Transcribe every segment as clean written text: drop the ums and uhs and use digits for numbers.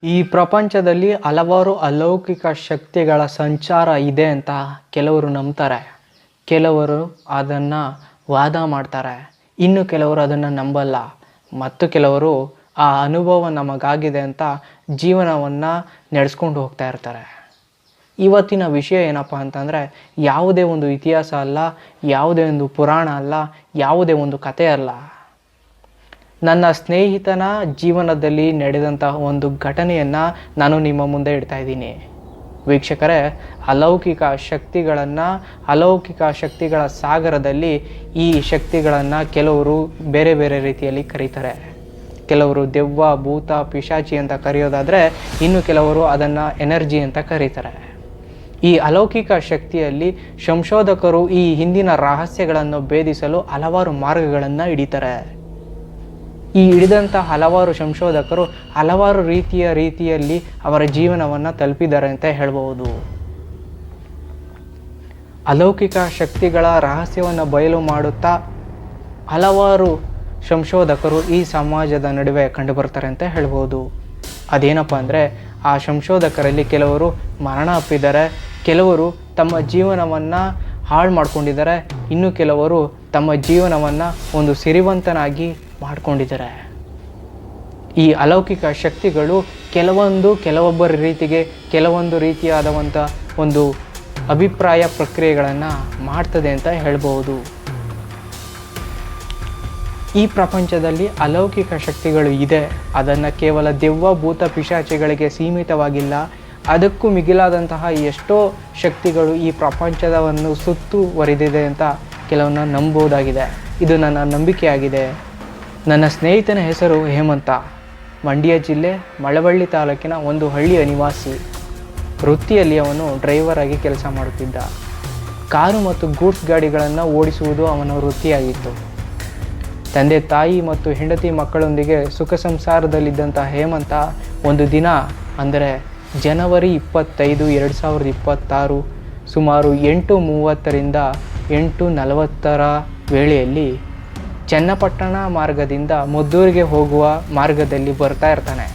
ಈ ಪ್ರಪಂಚದಲ್ಲಿ ಹಲವಾರು ಅಲೌಕಿಕ ಶಕ್ತಿಗಳ ಸಂಚಾರ ಇದೆ ಅಂತ ಕೆಲವರು ನಂಬ್ತಾರೆ. ಕೆಲವರು ಅದನ್ನು ವಾದ ಮಾಡ್ತಾರೆ. ಇನ್ನು ಕೆಲವರು ಅದನ್ನು ನಂಬಲ್ಲ. ಮತ್ತು ಕೆಲವರು ಆ ಅನುಭವ ನಮಗಾಗಿದೆ ಅಂತ ಜೀವನವನ್ನು ನಡೆಸ್ಕೊಂಡು ಹೋಗ್ತಾ ಇರ್ತಾರೆ. ಇವತ್ತಿನ ವಿಷಯ ಏನಪ್ಪ ಅಂತಂದರೆ, ಯಾವುದೇ ಒಂದು ಇತಿಹಾಸ ಅಲ್ಲ, ಯಾವುದೇ ಒಂದು ಪುರಾಣ ಅಲ್ಲ, ಯಾವುದೇ ಒಂದು ಕಥೆ ಅಲ್ಲ. ನನ್ನ ಸ್ನೇಹಿತನ ಜೀವನದಲ್ಲಿ ನಡೆದಂತಹ ಒಂದು ಘಟನೆಯನ್ನು ನಾನು ನಿಮ್ಮ ಮುಂದೆ ಇಡ್ತಾ ಇದ್ದೀನಿ. ವೀಕ್ಷಕರೇ, ಅಲೌಕಿಕ ಶಕ್ತಿಗಳ ಸಾಗರದಲ್ಲಿ ಈ ಶಕ್ತಿಗಳನ್ನು ಕೆಲವರು ಬೇರೆ ಬೇರೆ ರೀತಿಯಲ್ಲಿ ಕರೀತಾರೆ. ಕೆಲವರು ದೆವ್ವ, ಭೂತ, ಪಿಶಾಚಿ ಅಂತ ಕರೆಯೋದಾದರೆ, ಇನ್ನು ಕೆಲವರು ಅದನ್ನು ಎನರ್ಜಿ ಅಂತ ಕರೀತಾರೆ. ಈ ಅಲೌಕಿಕ ಶಕ್ತಿಯಲ್ಲಿ ಸಂಶೋಧಕರು ಈ ಹಿಂದಿನ ರಹಸ್ಯಗಳನ್ನು ಭೇದಿಸಲು ಹಲವಾರು ಮಾರ್ಗಗಳನ್ನು ಹಿಡಿತಾರೆ. ಈ ಹಿಡಿದಂಥ ಹಲವಾರು ಸಂಶೋಧಕರು ಹಲವಾರು ರೀತಿಯಲ್ಲಿ ಅವರ ಜೀವನವನ್ನು ತಲುಪಿದ್ದಾರೆ ಅಂತ ಹೇಳ್ಬೋದು. ಅಲೌಕಿಕ ಶಕ್ತಿಗಳ ರಹಸ್ಯವನ್ನು ಬಯಲು ಮಾಡುತ್ತಾ ಹಲವಾರು ಸಂಶೋಧಕರು ಈ ಸಮಾಜದ ನಡುವೆ ಕಂಡುಬರ್ತಾರೆ ಅಂತ ಹೇಳ್ಬೋದು. ಅದೇನಪ್ಪ ಅಂದರೆ, ಆ ಸಂಶೋಧಕರಲ್ಲಿ ಕೆಲವರು ಮರಣ ಅಪ್ಪಿದ್ದಾರೆ, ಕೆಲವರು ತಮ್ಮ ಜೀವನವನ್ನು ಹಾಳು ಮಾಡ್ಕೊಂಡಿದ್ದಾರೆ, ಇನ್ನು ಕೆಲವರು ತಮ್ಮ ಜೀವನವನ್ನು ಒಂದು ಸಿರಿವಂತನಾಗಿ ಮಾಡಿಕೊಂಡಿದ್ದಾರೆ. ಈ ಅಲೌಕಿಕ ಶಕ್ತಿಗಳು ಕೆಲವೊಬ್ಬರ ರೀತಿಗೆ ಕೆಲವೊಂದು ರೀತಿಯಾದಂಥ ಒಂದು ಅಭಿಪ್ರಾಯ ಪ್ರಕ್ರಿಯೆಗಳನ್ನು ಮಾಡ್ತದೆ ಅಂತ ಹೇಳ್ಬೋದು. ಈ ಪ್ರಪಂಚದಲ್ಲಿ ಅಲೌಕಿಕ ಶಕ್ತಿಗಳು ಇದೆ. ಅದನ್ನು ಕೇವಲ ದೆವ್ವ, ಭೂತ, ಪಿಶಾಚಿಗಳಿಗೆ ಸೀಮಿತವಾಗಿಲ್ಲ. ಅದಕ್ಕೂ ಮಿಗಿಲಾದಂತಹ ಎಷ್ಟೋ ಶಕ್ತಿಗಳು ಈ ಪ್ರಪಂಚವನ್ನು ಸುತ್ತುವರಿದಿದೆ ಅಂತ ಕೆಲವನ್ನ ನಂಬೋದಾಗಿದೆ. ಇದು ನನ್ನ ನಂಬಿಕೆಯಾಗಿದೆ. ನನ್ನ ಸ್ನೇಹಿತನ ಹೆಸರು ಹೇಮಂತ. ಮಂಡ್ಯ ಜಿಲ್ಲೆ ಮಳವಳ್ಳಿ ತಾಲೂಕಿನ ಒಂದು ಹಳ್ಳಿಯ ನಿವಾಸಿ. ವೃತ್ತಿಯಲ್ಲಿ ಅವನು ಡ್ರೈವರ್ ಆಗಿ ಕೆಲಸ ಮಾಡುತ್ತಿದ್ದ. ಕಾರು ಮತ್ತು ಗೂಡ್ಸ್ ಗಾಡಿಗಳನ್ನು ಓಡಿಸುವುದು ಅವನ ವೃತ್ತಿಯಾಗಿತ್ತು. ತಂದೆ ತಾಯಿ ಮತ್ತು ಹೆಂಡತಿ ಮಕ್ಕಳೊಂದಿಗೆ ಸುಖ ಸಂಸಾರದಲ್ಲಿದ್ದಂಥ ಹೇಮಂತ ಒಂದು ದಿನ, ಅಂದರೆ ಜನವರಿ 25, 2026 ಸುಮಾರು 8:30ರಿಂದ 8:40 ವೇಳೆಯಲ್ಲಿ ಚನ್ನಪಟ್ಟಣ ಮಾರ್ಗದಿಂದ ಮದ್ದೂರಿಗೆ ಹೋಗುವ ಮಾರ್ಗದಲ್ಲಿ ಬರ್ತಾ ಇರ್ತಾನೆ.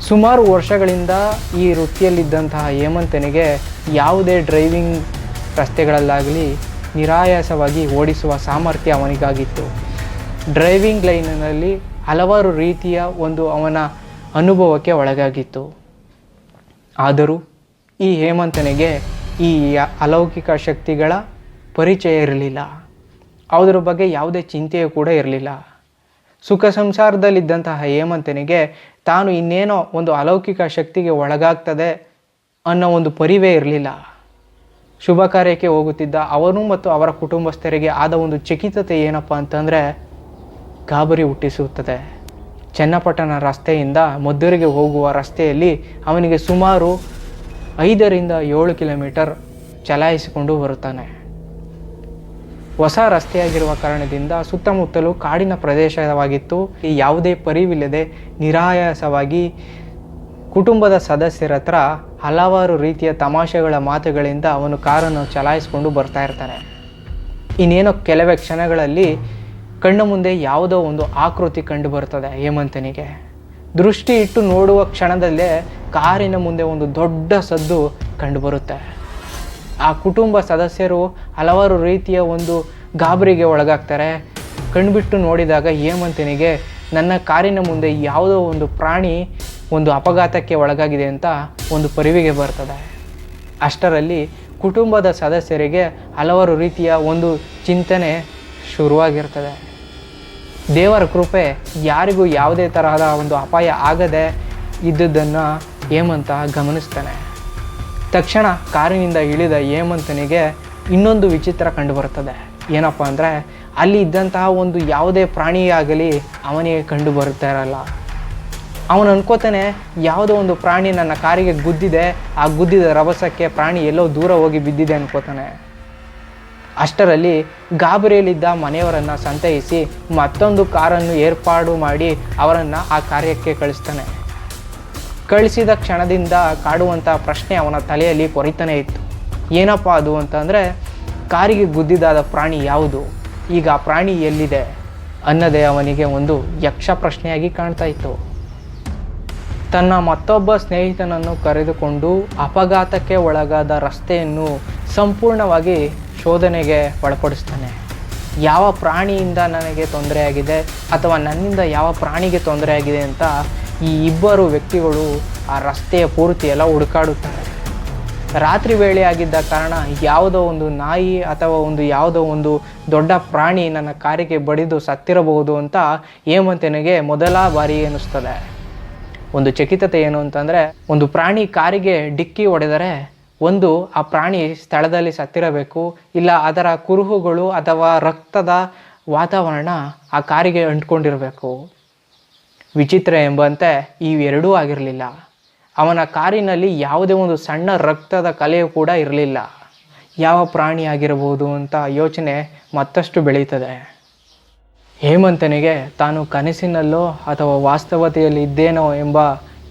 ಸುಮಾರು ವರ್ಷಗಳಿಂದ ಈ ವೃತ್ತಿಯಲ್ಲಿದ್ದಂತಹ ಹೇಮಂತನಿಗೆ ಯಾವುದೇ ಡ್ರೈವಿಂಗ್ ರಸ್ತೆಗಳಲ್ಲಾಗಲಿ ನಿರಾಯಾಸವಾಗಿ ಓಡಿಸುವ ಸಾಮರ್ಥ್ಯ ಅವನಿಗಾಗಿತ್ತು. ಡ್ರೈವಿಂಗ್ ಲೈನಿನಲ್ಲಿ ಹಲವಾರು ರೀತಿಯ ಒಂದು ಅವನ ಅನುಭವಕ್ಕೆ ಒಳಗಾಗಿತ್ತು. ಆದರೂ ಈ ಹೇಮಂತನಿಗೆ ಈ ಅಲೌಕಿಕ ಶಕ್ತಿಗಳ ಪರಿಚಯ ಇರಲಿಲ್ಲ. ಅದರ ಬಗ್ಗೆ ಯಾವುದೇ ಚಿಂತೆಯೂ ಕೂಡ ಇರಲಿಲ್ಲ. ಸುಖ ಸಂಸಾರದಲ್ಲಿದ್ದಂತಹ ಹೇಮಂತನಿಗೆ ತಾನು ಇನ್ನೇನೋ ಒಂದು ಅಲೌಕಿಕ ಶಕ್ತಿಗೆ ಒಳಗಾಗ್ತದೆ ಅನ್ನೋ ಒಂದು ಪರಿವೇ ಇರಲಿಲ್ಲ. ಶುಭ ಕಾರ್ಯಕ್ಕೆ ಹೋಗುತ್ತಿದ್ದ ಅವನು ಮತ್ತು ಅವರ ಕುಟುಂಬಸ್ಥರಿಗೆ ಆದ ಒಂದು ಚಕಿತತೆ ಏನಪ್ಪ ಅಂತಂದರೆ, ಗಾಬರಿ ಹುಟ್ಟಿಸುತ್ತದೆ. ಚನ್ನಪಟ್ಟಣ ರಸ್ತೆಯಿಂದ ಮದ್ದೂರಿಗೆ ಹೋಗುವ ರಸ್ತೆಯಲ್ಲಿ ಅವನಿಗೆ ಸುಮಾರು 5ರಿಂದ 7 ಕಿಲೋಮೀಟರ್ ಚಲಾಯಿಸಿಕೊಂಡು ಬರುತ್ತಾನೆ. ಹೊಸ ರಸ್ತೆಯಾಗಿರುವ ಕಾರಣದಿಂದ ಸುತ್ತಮುತ್ತಲೂ ಕಾಡಿನ ಪ್ರದೇಶವಾಗಿತ್ತು. ಯಾವುದೇ ಪರಿವಿಲ್ಲದೆ ನಿರಾಯಾಸವಾಗಿ ಕುಟುಂಬದ ಸದಸ್ಯರ ಹತ್ರ ಹಲವಾರು ರೀತಿಯ ತಮಾಷೆಗಳ ಮಾತುಗಳಿಂದ ಅವನು ಕಾರನ್ನು ಚಲಾಯಿಸಿಕೊಂಡು ಬರ್ತಾ ಇರ್ತಾನೆ. ಇನ್ನೇನೋ ಕೆಲವೇ ಕ್ಷಣಗಳಲ್ಲಿ ಕಣ್ಣು ಮುಂದೆ ಯಾವುದೋ ಒಂದು ಆಕೃತಿ ಕಂಡು ಬರ್ತದೆ ಹೇಮಂತನಿಗೆ. ದೃಷ್ಟಿ ಇಟ್ಟು ನೋಡುವ ಕ್ಷಣದಲ್ಲೇ ಕಾರಿನ ಮುಂದೆ ಒಂದು ದೊಡ್ಡ ಸದ್ದು ಕಂಡುಬರುತ್ತೆ. ಆ ಕುಟುಂಬ ಸದಸ್ಯರು ಹಲವಾರು ರೀತಿಯ ಒಂದು ಗಾಬರಿಗೆ ಒಳಗಾಗ್ತಾರೆ. ಕಣ್ಬಿಟ್ಟು ನೋಡಿದಾಗ ಹೇಮಂತನಿಗೆ ನನ್ನ ಕಾರಿನ ಮುಂದೆ ಯಾವುದೋ ಒಂದು ಪ್ರಾಣಿ ಒಂದು ಅಪಘಾತಕ್ಕೆ ಒಳಗಾಗಿದೆ ಅಂತ ಒಂದು ಪರಿವಿಗೆ ಬರ್ತದೆ. ಅಷ್ಟರಲ್ಲಿ ಕುಟುಂಬದ ಸದಸ್ಯರಿಗೆ ಹಲವಾರು ರೀತಿಯ ಒಂದು ಚಿಂತನೆ ಶುರುವಾಗಿರ್ತದೆ. ದೇವರ ಕೃಪೆ, ಯಾರಿಗೂ ಯಾವುದೇ ತರಹದ ಒಂದು ಅಪಾಯ ಆಗದೆ ಇದ್ದುದನ್ನು ಹೇಮಂತ ಗಮನಿಸ್ತಾನೆ. ತಕ್ಷಣ ಕಾರಿನಿಂದ ಇಳಿದ ಹೇಮಂತನಿಗೆ ಇನ್ನೊಂದು ವಿಚಿತ್ರ ಕಂಡುಬರುತ್ತದೆ. ಏನಪ್ಪ ಅಂದರೆ, ಅಲ್ಲಿ ಇದ್ದಂತಹ ಒಂದು ಯಾವುದೇ ಪ್ರಾಣಿಯಾಗಲಿ ಅವನಿಗೆ ಕಂಡು ಬರುತ್ತಾ ಇರಲ್ಲ. ಅವನು ಅನ್ಕೋತಾನೆ, ಯಾವುದೋ ಒಂದು ಪ್ರಾಣಿ ನನ್ನ ಕಾರಿಗೆ ಗುದ್ದಿದೆ, ಆ ಗುದ್ದಿದ ರಭಸಕ್ಕೆ ಪ್ರಾಣಿ ಎಲ್ಲೋ ದೂರ ಹೋಗಿ ಬಿದ್ದಿದೆ ಅನ್ಕೋತಾನೆ. ಅಷ್ಟರಲ್ಲಿ ಗಾಬರಿಯಲ್ಲಿದ್ದ ಮನೆಯವರನ್ನು ಸಂತೈಸಿ ಮತ್ತೊಂದು ಕಾರನ್ನು ಏರ್ಪಾಡು ಮಾಡಿ ಅವರನ್ನು ಆ ಕಾರ್ಯಕ್ಕೆ ಕಳಿಸ್ತಾನೆ. ಕಳಿಸಿದ ಕ್ಷಣದಿಂದ ಕಾಡುವಂಥ ಪ್ರಶ್ನೆ ಅವನ ತಲೆಯಲ್ಲಿ ಕೊರಿತಾನೆ ಇತ್ತು. ಏನಪ್ಪ ಅದು ಅಂತಂದರೆ, ಕಾರಿಗೆ ಗುದ್ದಿದಾದ ಪ್ರಾಣಿ ಯಾವುದು, ಈಗ ಆ ಪ್ರಾಣಿ ಎಲ್ಲಿದೆ ಅನ್ನೋದೇ ಅವನಿಗೆ ಒಂದು ಯಕ್ಷ ಪ್ರಶ್ನೆಯಾಗಿ ಕಾಣ್ತಾ ಇತ್ತು. ತನ್ನ ಮತ್ತೊಬ್ಬ ಸ್ನೇಹಿತನನ್ನು ಕರೆದುಕೊಂಡು ಅಪಘಾತಕ್ಕೆ ಒಳಗಾದ ರಸ್ತೆಯನ್ನು ಸಂಪೂರ್ಣವಾಗಿ ಶೋಧನೆಗೆ ಒಳಪಡಿಸ್ತಾನೆ. ಯಾವ ಪ್ರಾಣಿಯಿಂದ ನನಗೆ ತೊಂದರೆಯಾಗಿದೆ ಅಥವಾ ನನ್ನಿಂದ ಯಾವ ಪ್ರಾಣಿಗೆ ತೊಂದರೆಯಾಗಿದೆ ಅಂತ ಈ ಇಬ್ಬರು ವ್ಯಕ್ತಿಗಳು ಆ ರಸ್ತೆಯ ಪೂರ್ತಿ ಎಲ್ಲ ಹುಡುಕಾಡುತ್ತಾರೆ. ರಾತ್ರಿ ವೇಳೆ ಆಗಿದ್ದ ಕಾರಣ ಯಾವುದೋ ಒಂದು ನಾಯಿ ಅಥವಾ ಯಾವುದೋ ಒಂದು ದೊಡ್ಡ ಪ್ರಾಣಿ ನನ್ನ ಕಾರಿಗೆ ಬಡಿದು ಸತ್ತಿರಬಹುದು ಅಂತ ಹೇಮಂತನಿಗೆ ಮೊದಲ ಬಾರಿ ಎನಿಸ್ತದೆ. ಒಂದು ಚಕಿತತೆ ಏನು ಅಂತಂದರೆ, ಒಂದು ಪ್ರಾಣಿ ಕಾರಿಗೆ ಡಿಕ್ಕಿ ಹೊಡೆದರೆ ಆ ಪ್ರಾಣಿ ಸ್ಥಳದಲ್ಲಿ ಸತ್ತಿರಬೇಕು, ಇಲ್ಲ ಅದರ ಕುರುಹುಗಳು ಅಥವಾ ರಕ್ತದ ವಾತಾವರಣ ಆ ಕಾರಿಗೆ ಅಂಟ್ಕೊಂಡಿರಬೇಕು. ವಿಚಿತ್ರ ಎಂಬಂತೆ ಇವೆರಡೂ ಆಗಿರಲಿಲ್ಲ. ಅವನ ಕಾರಿನಲ್ಲಿ ಯಾವುದೇ ಒಂದು ಸಣ್ಣ ರಕ್ತದ ಕಲೆಯೂ ಕೂಡ ಇರಲಿಲ್ಲ. ಯಾವ ಪ್ರಾಣಿ ಆಗಿರಬಹುದು ಅಂತ ಯೋಚನೆ ಮತ್ತಷ್ಟು ಬೆಳೀತದೆ. ಹೇಮಂತನಿಗೆ ತಾನು ಕನಸಿನಲ್ಲೋ ಅಥವಾ ವಾಸ್ತವತೆಯಲ್ಲಿ ಇದ್ದೇನೋ ಎಂಬ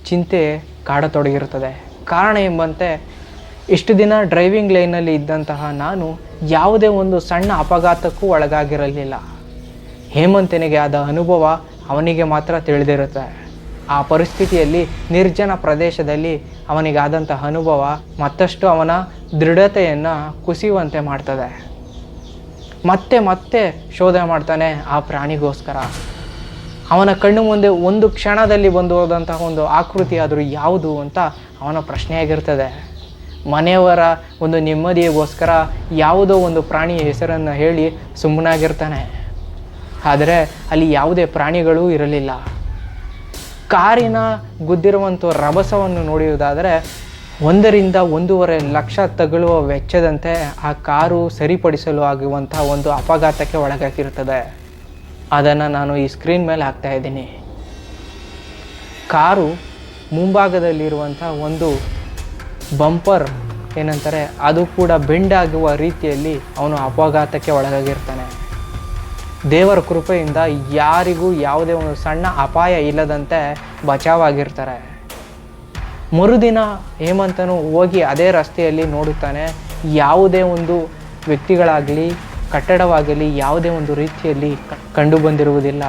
ಚಿಂತೆ ಕಾಡತೊಡಗಿರುತ್ತದೆ. ಕಾರಣ ಎಂಬಂತೆ ಇಷ್ಟು ದಿನ ಡ್ರೈವಿಂಗ್ ಲೈನಲ್ಲಿ ಇದ್ದಂತಹ ನಾನು ಯಾವುದೇ ಒಂದು ಸಣ್ಣ ಅಪಘಾತಕ್ಕೂ ಒಳಗಾಗಿರಲಿಲ್ಲ. ಹೇಮಂತನಿಗೆ ಆದ ಅನುಭವ ಅವನಿಗೆ ಮಾತ್ರ ತಿಳಿದಿರುತ್ತೆ. ಆ ಪರಿಸ್ಥಿತಿಯಲ್ಲಿ ನಿರ್ಜನ ಪ್ರದೇಶದಲ್ಲಿ ಅವನಿಗಾದಂತಹ ಅನುಭವ ಮತ್ತಷ್ಟು ಅವನ ದೃಢತೆಯನ್ನು ಕುಸಿಯುವಂತೆ ಮಾಡ್ತದೆ. ಮತ್ತೆ ಶೋಧನೆ ಮಾಡ್ತಾನೆ ಆ ಪ್ರಾಣಿಗೋಸ್ಕರ. ಅವನ ಕಣ್ಣು ಮುಂದೆ ಒಂದು ಕ್ಷಣದಲ್ಲಿ ಬಂದು ಹೋದಂತಹ ಒಂದು ಆಕೃತಿ ಆದರೂ ಯಾವುದು ಅಂತ ಅವನ ಪ್ರಶ್ನೆಯಾಗಿರ್ತದೆ. ಮನೆಯವರ ಒಂದು ನೆಮ್ಮದಿಗೋಸ್ಕರ ಯಾವುದೋ ಒಂದು ಪ್ರಾಣಿಯ ಹೆಸರನ್ನು ಹೇಳಿ ಸುಮ್ಮನಾಗಿರ್ತಾನೆ. ಆದರೆ ಅಲ್ಲಿ ಯಾವುದೇ ಪ್ರಾಣಿಗಳೂ ಇರಲಿಲ್ಲ. ಕಾರಿನ ಗುದ್ದಿರುವಂಥ ರಭಸವನ್ನು ನೋಡುವುದಾದರೆ 1 ರಿಂದ 1.5 ಲಕ್ಷ ತಗುಲುವ ವೆಚ್ಚದಂತೆ ಆ ಕಾರು ಸರಿಪಡಿಸಲು ಆಗುವಂಥ ಒಂದು ಅಪಘಾತಕ್ಕೆ ಒಳಗಾಗಿರುತ್ತದೆ. ಅದನ್ನು ನಾನು ಈ ಸ್ಕ್ರೀನ್ ಮೇಲೆ ಹಾಕ್ತಾ ಇದ್ದೀನಿ. ಕಾರು ಮುಂಭಾಗದಲ್ಲಿರುವಂಥ ಒಂದು ಬಂಪರ್ ಏನಂತಾರೆ, ಅದು ಕೂಡ ಬೆಂಡಾಗುವ ರೀತಿಯಲ್ಲಿ ಅವನು ಅಪಘಾತಕ್ಕೆ ಒಳಗಾಗಿರ್ತಾನೆ. ದೇವರ ಕೃಪೆಯಿಂದ ಯಾರಿಗೂ ಯಾವುದೇ ಒಂದು ಸಣ್ಣ ಅಪಾಯ ಇಲ್ಲದಂತೆ ಬಚಾವಾಗಿರ್ತಾರೆ. ಮರುದಿನ ಹೇಮಂತನು ಹೋಗಿ ಅದೇ ರಸ್ತೆಯಲ್ಲಿ ನೋಡುತ್ತಾನೆ. ಯಾವುದೇ ಒಂದು ವ್ಯಕ್ತಿಗಳಾಗಲಿ ಕಟ್ಟಡವಾಗಲಿ ಯಾವುದೇ ಒಂದು ರೀತಿಯಲ್ಲಿ ಕಂಡು ಬಂದಿರುವುದಿಲ್ಲ.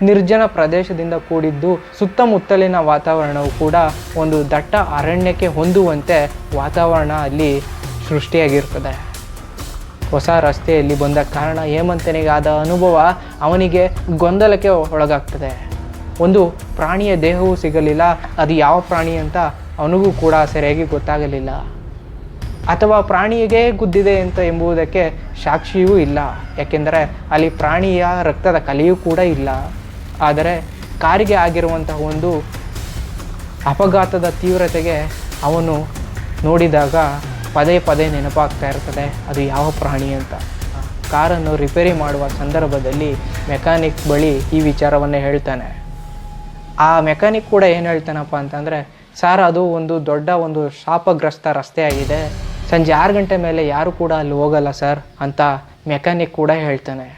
ನಿರ್ಜನ ಪ್ರದೇಶದಿಂದ ಕೂಡಿದ್ದು, ಸುತ್ತಮುತ್ತಲಿನ ವಾತಾವರಣವು ಕೂಡ ಒಂದು ದಟ್ಟ ಅರಣ್ಯಕ್ಕೆ ಹೊಂದುವಂತೆ ವಾತಾವರಣ ಅಲ್ಲಿ ಸೃಷ್ಟಿಯಾಗಿರ್ತದೆ. ಹೊಸ ರಸ್ತೆಯಲ್ಲಿ ಬಂದ ಕಾರಣ ಹೇಮಂತನಿಗೆ ಆದ ಅನುಭವ ಅವನಿಗೆ ಗೊಂದಲಕ್ಕೆ ಒಳಗಾಗ್ತದೆ. ಒಂದು ಪ್ರಾಣಿಯ ದೇಹವೂ ಸಿಗಲಿಲ್ಲ, ಅದು ಯಾವ ಪ್ರಾಣಿ ಅಂತ ಅವನಿಗೂ ಕೂಡ ಸರಿಯಾಗಿ ಗೊತ್ತಾಗಲಿಲ್ಲ. ಅಥವಾ ಪ್ರಾಣಿಗೆ ಗುದ್ದಿದೆ ಅಂತ ಎಂಬುದಕ್ಕೆ ಸಾಕ್ಷಿಯೂ ಇಲ್ಲ, ಯಾಕೆಂದರೆ ಅಲ್ಲಿ ಪ್ರಾಣಿಯ ರಕ್ತದ ಕಲೆಯೂ ಕೂಡ ಇಲ್ಲ. ಆದರೆ ಕಾರಿಗೆ ಆಗಿರುವಂತಹ ಒಂದು ಅಪಘಾತದ ತೀವ್ರತೆಗೆ ಅವನು ನೋಡಿದಾಗ ಪದೇ ನೆನಪಾಗ್ತಾ ಇರ್ತದೆ ಅದು ಯಾವ ಪ್ರಾಣಿ ಅಂತ. ಕಾರನ್ನು ರಿಪೇರಿ ಮಾಡುವ ಸಂದರ್ಭದಲ್ಲಿ ಮೆಕ್ಯಾನಿಕ್ ಬಳಿ ಈ ವಿಚಾರವನ್ನೇ ಹೇಳ್ತಾನೆ. ಆ ಮೆಕ್ಯಾನಿಕ್ ಕೂಡ ಏನು ಹೇಳ್ತಾನಪ್ಪ ಅಂತಂದರೆ, ಸರ್ ಅದು ಒಂದು ದೊಡ್ಡ ಒಂದು ಶಾಪಗ್ರಸ್ತ ರಸ್ತೆಯಾಗಿದೆ, ಸಂಜೆ 6 ಗಂಟೆ ಮೇಲೆ ಯಾರು ಕೂಡ ಅಲ್ಲಿ ಹೋಗಲ್ಲ ಸರ್ ಅಂತ ಮೆಕ್ಯಾನಿಕ್ ಕೂಡ ಹೇಳ್ತಾನೆ.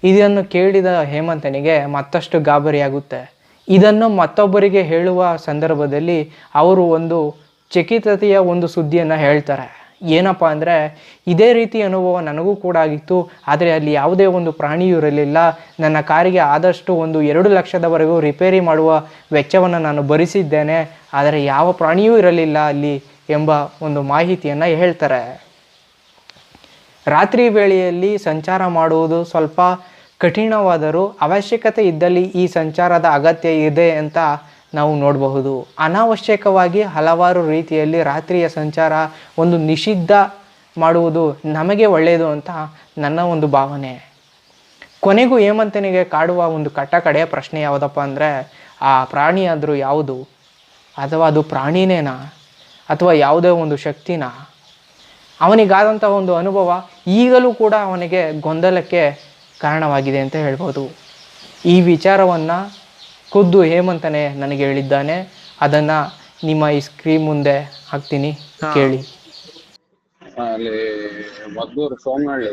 ಇದನ್ನು ಕೇಳಿದ ಹೇಮಂತನಿಗೆ ಮತ್ತಷ್ಟು ಗಾಬರಿಯಾಗುತ್ತೆ. ಇದನ್ನು ಮತ್ತೊಬ್ಬರಿಗೆ ಹೇಳುವ ಸಂದರ್ಭದಲ್ಲಿ ಅವರು ಒಂದು ಚಕಿತತೆಯ ಒಂದು ಸುದ್ದಿಯನ್ನು ಹೇಳ್ತಾರೆ. ಏನಪ್ಪ ಅಂದರೆ, ಇದೇ ರೀತಿ ಅನುಭವ ನನಗೂ ಕೂಡ ಆಗಿತ್ತು, ಆದರೆ ಅಲ್ಲಿ ಯಾವುದೇ ಒಂದು ಪ್ರಾಣಿಯೂ ಇರಲಿಲ್ಲ. ನನ್ನ ಕಾರಿಗೆ ಆದಷ್ಟು ಒಂದು 2 ಲಕ್ಷದವರೆಗೂ ರಿಪೇರಿ ಮಾಡುವ ವೆಚ್ಚವನ್ನು ನಾನು ಭರಿಸಿದ್ದೇನೆ, ಆದರೆ ಯಾವ ಪ್ರಾಣಿಯೂ ಇರಲಿಲ್ಲ ಅಲ್ಲಿ ಎಂಬ ಒಂದು ಮಾಹಿತಿಯನ್ನು ಹೇಳ್ತಾರೆ. ರಾತ್ರಿ ವೇಳೆಯಲ್ಲಿ ಸಂಚಾರ ಮಾಡುವುದು ಸ್ವಲ್ಪ ಕಠಿಣವಾದರೂ ಅವಶ್ಯಕತೆ ಇದ್ದಲ್ಲಿ ಈ ಸಂಚಾರದ ಅಗತ್ಯ ಇದೆ ಅಂತ ನಾವು ನೋಡಬಹುದು. ಅನಾವಶ್ಯಕವಾಗಿ ಹಲವಾರು ರೀತಿಯಲ್ಲಿ ರಾತ್ರಿಯ ಸಂಚಾರ ಒಂದು ನಿಷಿದ್ಧ ಮಾಡುವುದು ನಮಗೆ ಒಳ್ಳೆಯದು ಅಂತ ನನ್ನ ಒಂದು ಭಾವನೆ. ಕೊನೆಗೂ ಹೇಮಂತನಿಗೆ ಕಾಡುವ ಒಂದು ಕಡೆಯ ಪ್ರಶ್ನೆ ಯಾವುದಪ್ಪ ಅಂದರೆ, ಆ ಪ್ರಾಣಿ ಆದರೂ ಯಾವುದು, ಅಥವಾ ಅದು ಪ್ರಾಣಿನೇನಾ ಅಥವಾ ಯಾವುದೇ ಒಂದು ಶಕ್ತಿನಾ? ಅವನಿಗಾದಂಥ ಒಂದು ಅನುಭವ ಈಗಲೂ ಕೂಡ ಅವನಿಗೆ ಗೊಂದಲಕ್ಕೆ ಕಾರಣವಾಗಿದೆ ಅಂತ ಹೇಳ್ಬೋದು. ಈ ವಿಚಾರವನ್ನು ಖುದ್ದು ಹೇಮಂತನೇ ನನಗೆ ಹೇಳಿದ್ದಾನೆ. ಅದನ್ನು ನಿಮ್ಮ ಈ ಸ್ಕ್ರೀನ್ ಮುಂದೆ ಹಾಕ್ತೀನಿ, ಕೇಳಿ. ಅಲ್ಲಿ ಮದ್ದೂರು ಸೋಮನಹಳ್ಳಿ,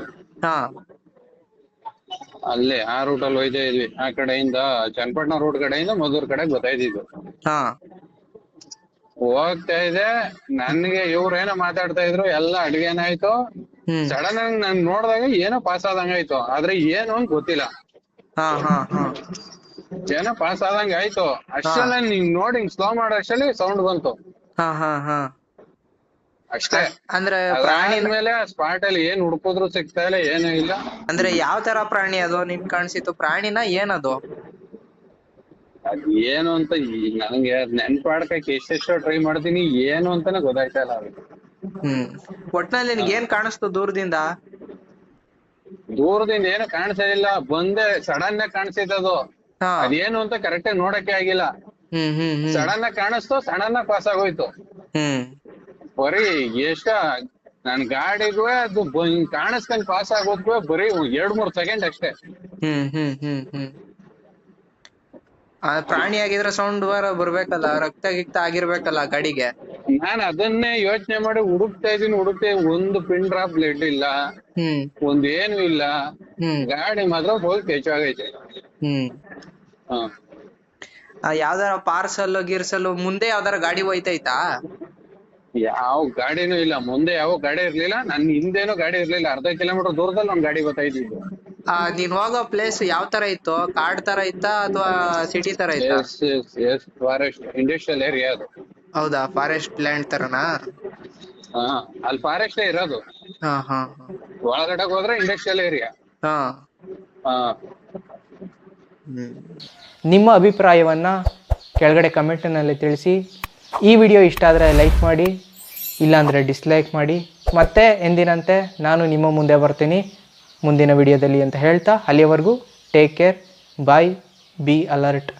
ಅಲ್ಲಿ ಆ ರೂಟಲ್ಲಿ ಹೋಯ್ತಾ ಇದ್ವಿ. ಆ ಕಡೆಯಿಂದ ಚನ್ನಪಟ್ಟಣ ರೂಟ್ ಕಡೆಯಿಂದ ಮದ್ದೂರ್ ಕಡೆಗೆ ಗೊತ್ತಾಯ್ತಿದ್ದು. ಹೋಗ್ತಾ ಇದೆ, ನನ್ಗೆ ಇವ್ರೇನೋ ಮಾತಾಡ್ತಾ ಇದ್ರು, ಎಲ್ಲ ಅಡ್ಗೆನಾಯ್ತು. ಸಡನ್ ಆಗಿ ನಾನ್ ನೋಡ್ದಾಗ ಏನೋ ಪಾಸ್ ಆದಂಗ ಆಯ್ತು, ಆದ್ರೆ ಏನು ಅಂತ ಗೊತ್ತಿಲ್ಲ. ಜನ ಪಾಸ್ ಆದಂಗೆ ಆಯ್ತು. ಅಷ್ಟೆಲ್ಲ ನೀನ್ ನೋಡಿ ಸ್ಲೋ ಮಾಡೋ ಅಷ್ಟಲ್ಲಿ ಸೌಂಡ್ ಬಂತು ಹಾ ಹಾ ಹಾ ಅಷ್ಟೇ. ಅಂದ್ರೆ ಪ್ರಾಣಿ ಮೇಲೆ ಸ್ಪಾಟ್ ಅಲ್ಲಿ ಏನ್ ಹುಡುಕಿದ್ರು ಸಿಗ್ತಾ ಇಲ್ಲ, ಏನೂ ಇಲ್ಲ. ಅಂದ್ರೆ ಯಾವ ತರ ಪ್ರಾಣಿ ಅದು ನಿನ್ ಕಾಣಿಸಿತ್ತು? ಪ್ರಾಣಿನ ಏನದು? ಅದ್ ಏನು ಅಂತ ನನಗೆ ನೆನ್ಪಾಡ್ಕಕ್ಕೆ ಎಷ್ಟೆಷ್ಟೋ ಟ್ರೈ ಮಾಡ್ತೀನಿ, ಏನು ಅಂತಾನೆ ಗೊತ್ತಾಯ್ತಾ ಇಲ್ಲ ಅದು. ಒಟ್ನಲ್ಲಿ ನಿನ್ಗೆ ಏನ್ ಕಾಣಿಸ್ತು ದೂರದಿಂದ? ದೂರದಿಂದ ಏನು ಕಾಣಿಸೇ ಇಲ್ಲ, ಬಂದೆ ಸಡನ್ ಆಗಿ ಕಾಣಿಸಿದ್ದು. ಅದೇನು ಅಂತ ಕರೆಕ್ಟ್ ಆಗಿ ನೋಡಕ್ಕೆ ಆಗಿಲ್ಲ. ಸಡನ್ ಆಗಿ ಕಾಣಿಸ್ತು, ಸಡನ್ ಆಗಿ ಪಾಸ್ ಆಗೋಯ್ತು. ಬರೀ ಎಷ್ಟ ನನ್ ಗಾಡಿಗೂ ಅದು ಕಾಣಿಸ್ಕೊಂಡ್ ಪಾಸ್ ಆಗೋದ್ಗೂ ಬರೀ 2-3 ಸೆಕೆಂಡ್ ಅಷ್ಟೇ. ಪ್ರಾಣಿ ಆಗಿದ್ರೆ ಸೌಂಡ್ ಬರ್ಬೇಕಲ್ಲ, ರಕ್ತ ಗಿಕ್ತ ಆಗಿರ್ಬೇಕಲ್ಲ ಗಾಡಿಗೆ. ನಾನ್ ಅದನ್ನೇ ಯೋಚನೆ ಮಾಡಿ ಹುಡುಕ್ತಾ ಇದೀನಿ, ಒಂದು ಪಿನ್ ಡ್ರಾಪ್ ಬ್ಲಡ್ ಇಲ್ಲ, ಏನು ಇಲ್ಲ. ಗಾಡಿ ಮಾತ್ರ ಹೋಗಿ ಹೆಚ್ಚಾಗೈತೆ. ಯಾವ್ದಾರ ಪಾರ್ಸಲ್ ಗಿರ್ಸಲ್ ಮುಂದೆ ಯಾವ್ದಾರ ಗಾಡಿ ಹೋಯ್ತೈತಾ? ಯಾವ ಗಾಡಿನೂ ಇಲ್ಲ, ಮುಂದೆ ಯಾವ ಗಾಡಿ ಇರ್ಲಿಲ್ಲ, ನನ್ ಹಿಂದೇನು ಗಾಡಿ ಇರ್ಲಿಲ್ಲ. 1/2 ಕಿಲೋಮೀಟರ್ ದೂರದಲ್ಲಿ ಒಂದ್ ಗಾಡಿ ಗೊತ್ತಾಯ್ತಿದ್ದು. ನೀನ್ ಹೋಗೋ ಪ್ಲೇಸ್ ಯಾವ ತರ ಇತ್ತು? ಕಾಡ್ ತರ ಇತ್ತಾ ಅಥವಾ ಸಿಟಿ ತರ ಇತ್ತಾ? ಫಾರೆಸ್ಟ್ ಇಂಡಸ್ಟ್ರಿಯಲ್ ಏರಿಯಾ ಅದು. ಹೌದಾ, ಫಾರೆಸ್ಟ್ ಲ್ಯಾಂಡ್ ತರನಾ? ಅಲ್ಲಿ ಫಾರೆಸ್ಟ್ ಇರೋದು. ಒಳಗಡೆ ಹೋದ್ರೆ ಇಂಡಸ್ಟ್ರಿಯಲ್ ಏರಿಯಾ. ನಿಮ್ಮ ಅಭಿಪ್ರಾಯವನ್ನ ಕೆಳಗಡೆ ಕಮೆಂಟ್ನಲ್ಲಿ ತಿಳಿಸಿ. ಈ ವಿಡಿಯೋ ಇಷ್ಟ ಆದರೆ ಲೈಕ್ ಮಾಡಿ, ಇಲ್ಲಾಂದರೆ ಡಿಸ್ಲೈಕ್ ಮಾಡಿ. ಮತ್ತೆ ಎಂದಿನಂತೆ ನಾನು ನಿಮ್ಮ ಮುಂದೆ ಬರ್ತೀನಿ ಮುಂದಿನ ವಿಡಿಯೋದಲ್ಲಿ ಅಂತ ಹೇಳ್ತಾ, ಅಲ್ಲಿಯವರೆಗೂ take care, bye, be alert.